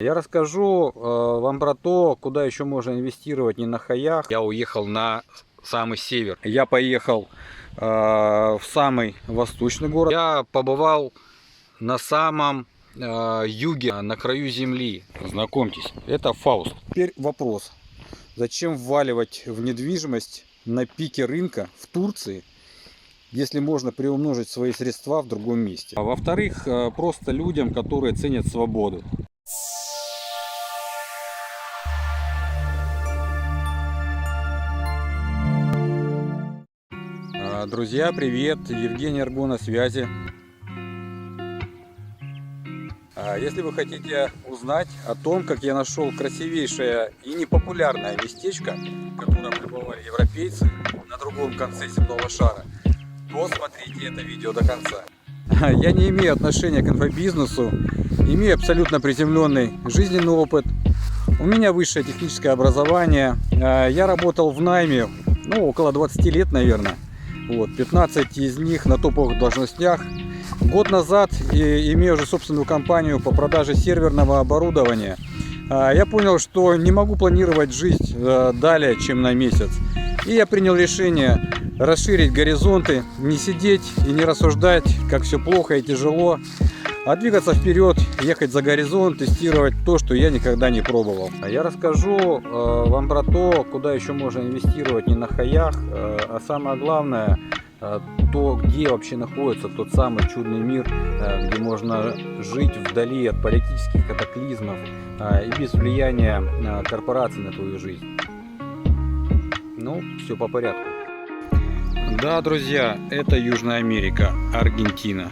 Я расскажу вам про то, куда еще можно инвестировать не на хаях. Я уехал на самый север. Я поехал в самый восточный город. Я побывал на самом юге, на краю земли. Знакомьтесь, это Фауст. Теперь вопрос. Зачем вваливать в недвижимость на пике рынка в Турции, если можно приумножить свои средства в другом месте? А во-вторых, просто людям, которые ценят свободу. Друзья, привет! Евгений Арго на связи. Если вы хотите узнать о том, как я нашел красивейшее и непопулярное местечко, которое пребывали европейцы на другом конце земного шара, то смотрите это видео до конца. Я не имею отношения к инфобизнесу, имею абсолютно приземленный жизненный опыт. У меня высшее техническое образование. Я работал в найме, около 20 лет, наверное. 15 из них на топовых должностях. Год назад, имея уже собственную компанию по продаже серверного оборудования, я понял, что не могу планировать жизнь далее, чем на месяц. И я принял решение расширить горизонты, не сидеть и не рассуждать, как все плохо и тяжело, а двигаться вперед, ехать за горизонт, тестировать то, что я никогда не пробовал. Я расскажу вам про то, куда еще можно инвестировать не на хаях, а самое главное, то, где вообще находится тот самый чудный мир, где можно жить вдали от политических катаклизмов и без влияния корпораций на твою жизнь. Все по порядку. Да, друзья, это Южная Америка, Аргентина.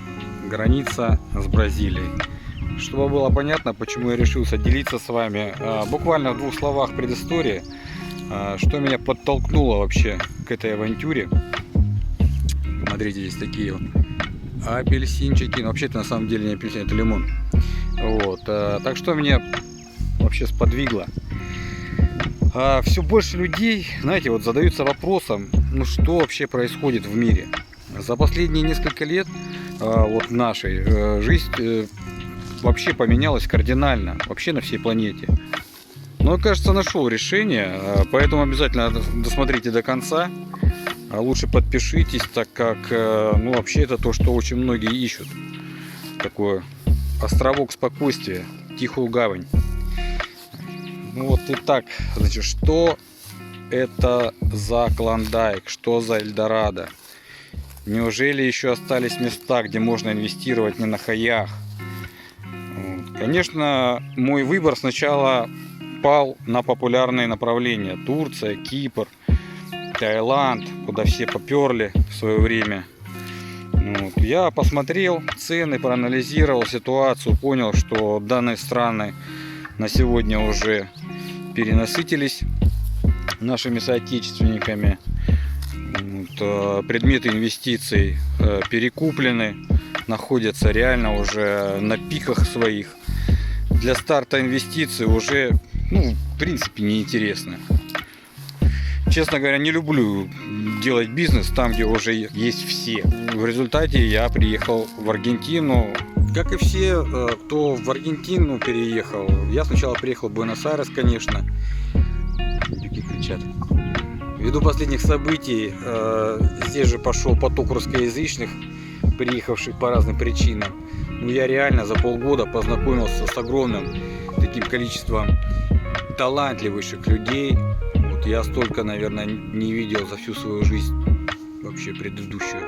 Граница с Бразилией. Чтобы было понятно, почему я решился делиться с вами, буквально в 2 словах предыстории, что меня подтолкнуло вообще к этой авантюре. Смотрите, здесь такие апельсинчики. Вообще-то на самом деле не апельсин, это лимон. Так что меня вообще сподвигло. Все больше людей, знаете, задаются вопросом, что вообще происходит в мире. За последние несколько лет нашей жизнь вообще поменялась кардинально, вообще на всей планете. Но я, кажется, нашел решение, поэтому обязательно досмотрите до конца. А лучше подпишитесь, так как вообще это то, что очень многие ищут. Такой островок спокойствия, тихую гавань. Итак, значит, что это за Клондайк, что за Эльдорадо? Неужели еще остались места, где можно инвестировать не на хаях? Конечно, мой выбор сначала пал на популярные направления. Турция, Кипр, Таиланд, куда все поперли в свое время. Я посмотрел цены, проанализировал ситуацию, понял, что данные страны на сегодня уже перенасытились нашими соотечественниками. Предметы инвестиций перекуплены, находятся реально уже на пиках своих. Для старта инвестиций уже, в принципе, неинтересно. Честно говоря, не люблю делать бизнес там, где уже есть все. В результате я приехал в Аргентину. Как и все, кто в Аргентину переехал, я сначала приехал в Буэнос-Айрес, конечно. Индюки кричат. Ввиду последних событий здесь же пошел поток русскоязычных, приехавших по разным причинам. Я реально за полгода познакомился с огромным таким количеством талантливейших людей. Я столько, наверное, не видел за всю свою жизнь, вообще предыдущую.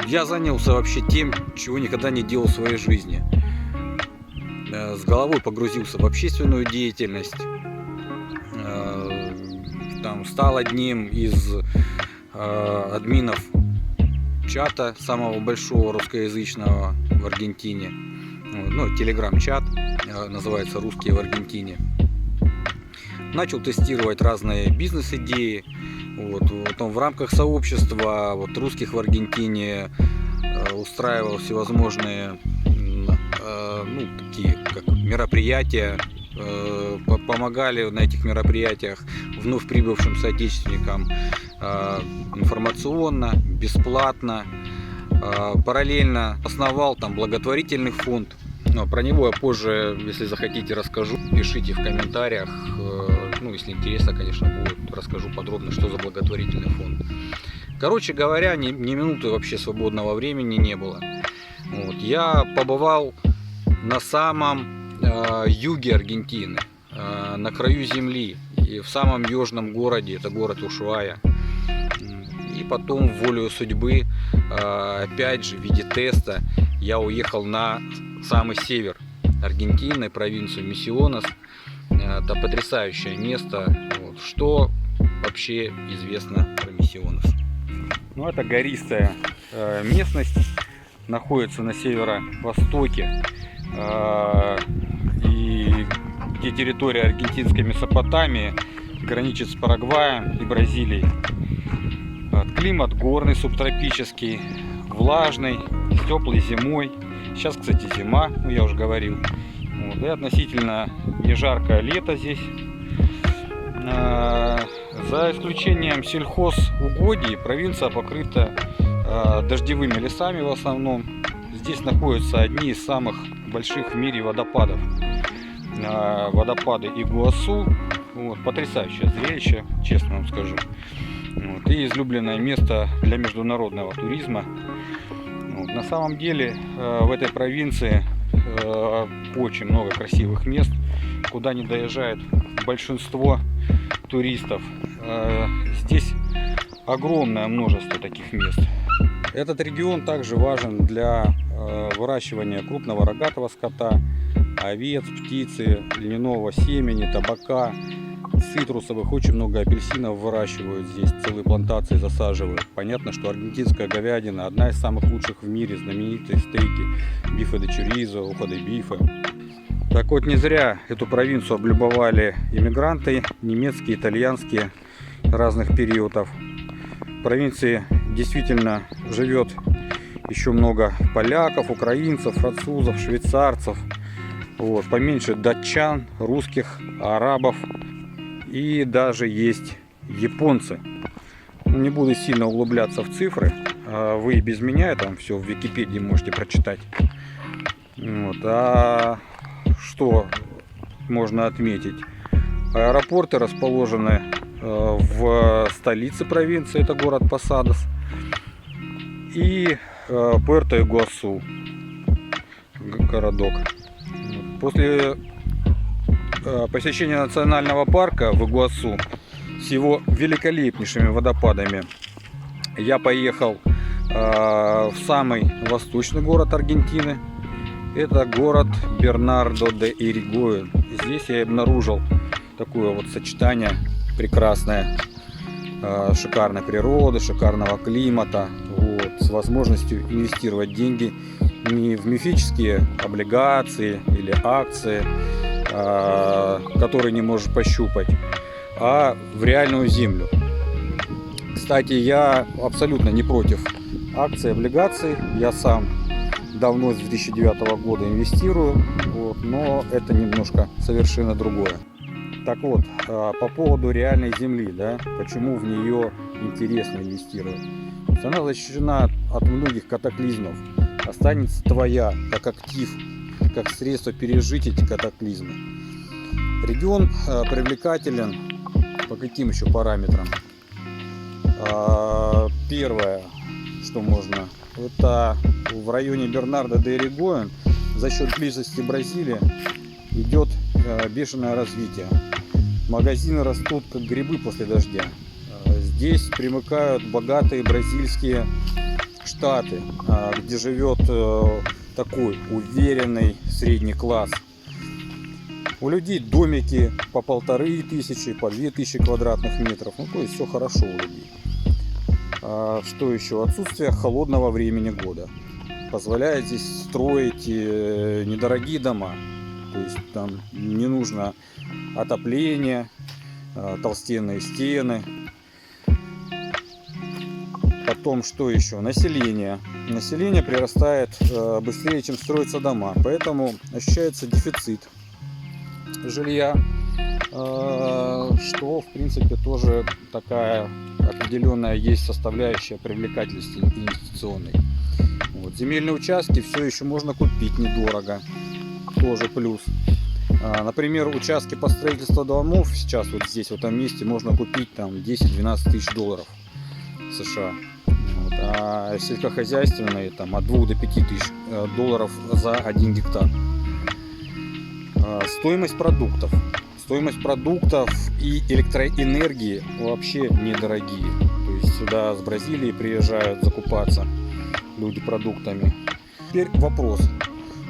Я занялся вообще тем, чего никогда не делал в своей жизни. С головой погрузился в общественную деятельность. Стал одним из админов чата самого большого русскоязычного в Аргентине. Телеграм-чат, называется «Русские в Аргентине». Начал тестировать разные бизнес-идеи. Потом в рамках сообщества русских в Аргентине устраивал всевозможные такие как мероприятия. Помогали на этих мероприятиях вновь прибывшим соотечественникам информационно, бесплатно. Параллельно основал там благотворительный фонд. Но про него я позже, если захотите, расскажу. Пишите в комментариях. Ну, если интересно, конечно, будет, расскажу подробно, что за благотворительный фонд. Короче говоря, ни минуты вообще свободного времени не было. Вот. Я побывал на самом юге Аргентины, на краю земли, и в самом южном городе, это город Ушуая. И потом, волею судьбы, опять же в виде теста, я уехал на самый север Аргентины, провинцию Мисионес. Это потрясающее место. Вот. Что вообще известно про Мисионес? Ну, это гористая местность, находится на северо-востоке, и где территория аргентинской Месопотамии граничит с Парагваем и Бразилией. Климат горный, субтропический, влажный, с теплой зимой. Сейчас, кстати, зима, ну, я уже говорил. Вот, и относительно не жаркое лето здесь. За исключением сельхозугодий, провинция покрыта дождевыми лесами в основном. Здесь находятся одни из самых больших в мире водопадов. Водопады Игуасу. Вот, потрясающее зрелище, честно вам скажу. Вот, и излюбленное место для международного туризма. Вот, на самом деле в этой провинции очень много красивых мест, куда не доезжает большинство туристов. Здесь огромное множество таких мест. Этот регион также важен для выращивания крупного рогатого скота, овец, птицы, льняного семени, табака, цитрусовых. Очень много апельсинов выращивают здесь, целые плантации засаживают. Понятно, что аргентинская говядина одна из самых лучших в мире, знаменитые стейки, бифе де чоризо, ухо де бифе. Так вот, не зря эту провинцию облюбовали иммигранты, немецкие, итальянские, разных периодов. В провинции действительно живет еще много поляков, украинцев, французов, швейцарцев, вот, поменьше датчан, русских, арабов, и даже есть японцы. Не буду сильно углубляться в цифры, вы и без меня там все в Википедии можете прочитать. Вот. А что можно отметить? Аэропорты расположены в столице провинции, это город Посадос, и Пуэрто-Игуасу, городок. После посещения национального парка в Игуасу с его великолепнейшими водопадами я поехал в самый восточный город Аргентины. Это город Бернардо-де-Иригоен. Здесь я обнаружил такое вот сочетание прекрасное шикарной природы, шикарного климата, вот, с возможностью инвестировать деньги не в мифические облигации или акции, которые не можешь пощупать, а в реальную землю. Кстати, я абсолютно не против акций, облигаций. Я сам давно, с 2009 года инвестирую, вот, но это немножко совершенно другое. Так вот, по поводу реальной земли, да, почему в нее интересно инвестировать. Она защищена от многих катаклизмов, останется твоя как актив, как средство пережить эти катаклизмы. Регион привлекателен по каким еще параметрам? Первое, что можно, это в районе Бернардо-де-Иригоен за счет близости Бразилии идет бешеное развитие. Магазины растут как грибы после дождя. Здесь примыкают богатые бразильские штаты, где живет такой уверенный средний класс. У людей домики по 1500, по 2000 квадратных метров. Ну, то есть все хорошо у людей. Что еще? Отсутствие холодного времени года позволяет здесь строить недорогие дома. То есть там не нужно отопление, толстенные стены. Потом, что еще? Население. Население прирастает быстрее, чем строятся дома. Поэтому ощущается дефицит жилья, что, в принципе, тоже такая определенная есть составляющая привлекательности инвестиционной. Вот. Земельные участки все еще можно купить недорого. тоже плюс. Например, участки по строительству домов сейчас вот здесь, в этом месте, можно купить там 10-12 тысяч долларов США. Вот. А сельскохозяйственные там от 2 до 5 тысяч долларов за 1 гектар. Стоимость продуктов. Стоимость продуктов и электроэнергии вообще недорогие. То есть сюда с Бразилии приезжают закупаться люди продуктами. Теперь вопрос.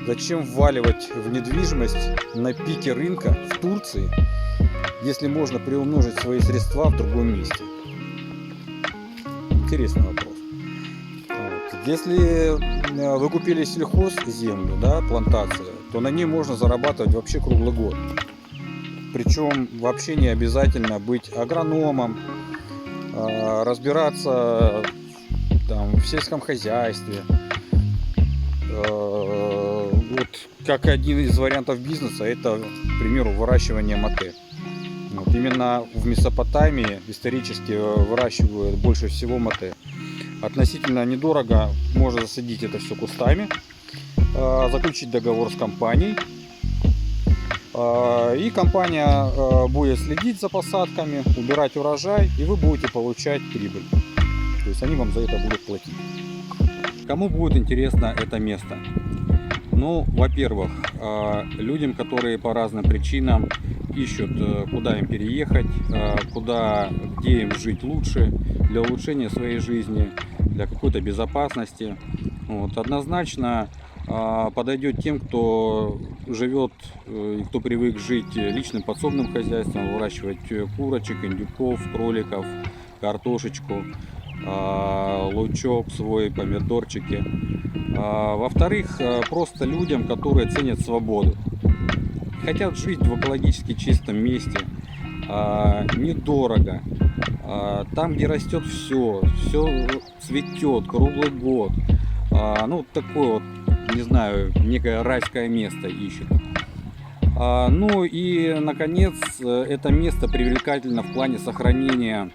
Зачем вваливать в недвижимость на пике рынка в Турции, если можно приумножить свои средства в другом месте? Интересный вопрос. Вот. Если вы купили сельхозземлю, да, плантацию, то на ней можно зарабатывать вообще круглый год. Причем вообще не обязательно быть агрономом, разбираться там в сельском хозяйстве. Вот как один из вариантов бизнеса, это, к примеру, выращивание мате. Вот именно в Месопотамии исторически выращивают больше всего мате. Относительно недорого, можно засадить это все кустами, заключить договор с компанией, и компания будет следить за посадками, убирать урожай, и вы будете получать прибыль. То есть они вам за это будут платить. Кому будет интересно это место? Ну, во-первых, людям, которые по разным причинам ищут, куда им переехать, где им жить лучше, для улучшения своей жизни, для какой-то безопасности. Вот, однозначно подойдет тем, кто живет и кто привык жить личным подсобным хозяйством, выращивать курочек, индюков, кроликов, картошечку, лучок свой, помидорчики. Во-вторых, просто людям, которые ценят свободу, хотят жить в экологически чистом месте, недорого, там, где растет все цветет круглый год. Ну, такое вот, не знаю, некое райское место ищут. Ну и, наконец, это место привлекательно в плане сохранения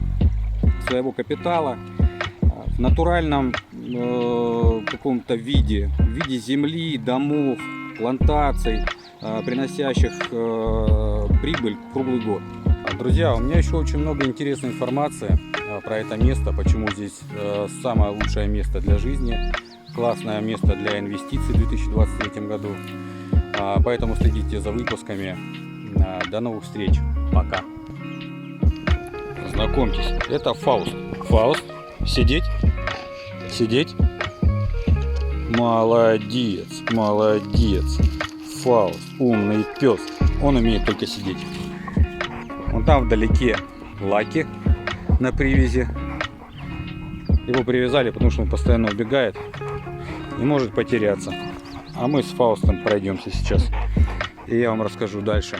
своего капитала в натуральном каком-то виде, в виде земли, домов, плантаций, приносящих прибыль круглый год. Друзья, у меня еще очень много интересной информации про это место, почему здесь самое лучшее место для жизни, классное место для инвестиций в 2023 году. Поэтому следите за выпусками. До новых встреч. Пока. Знакомьтесь, это Фауст. Фауст, сидеть. Сидеть. Молодец, молодец. Фауст, умный пес. Он умеет только сидеть. Вон там вдалеке Лаки на привязи. Его привязали, потому что он постоянно убегает и может потеряться. А мы с Фаустом пройдемся сейчас. И я вам расскажу дальше,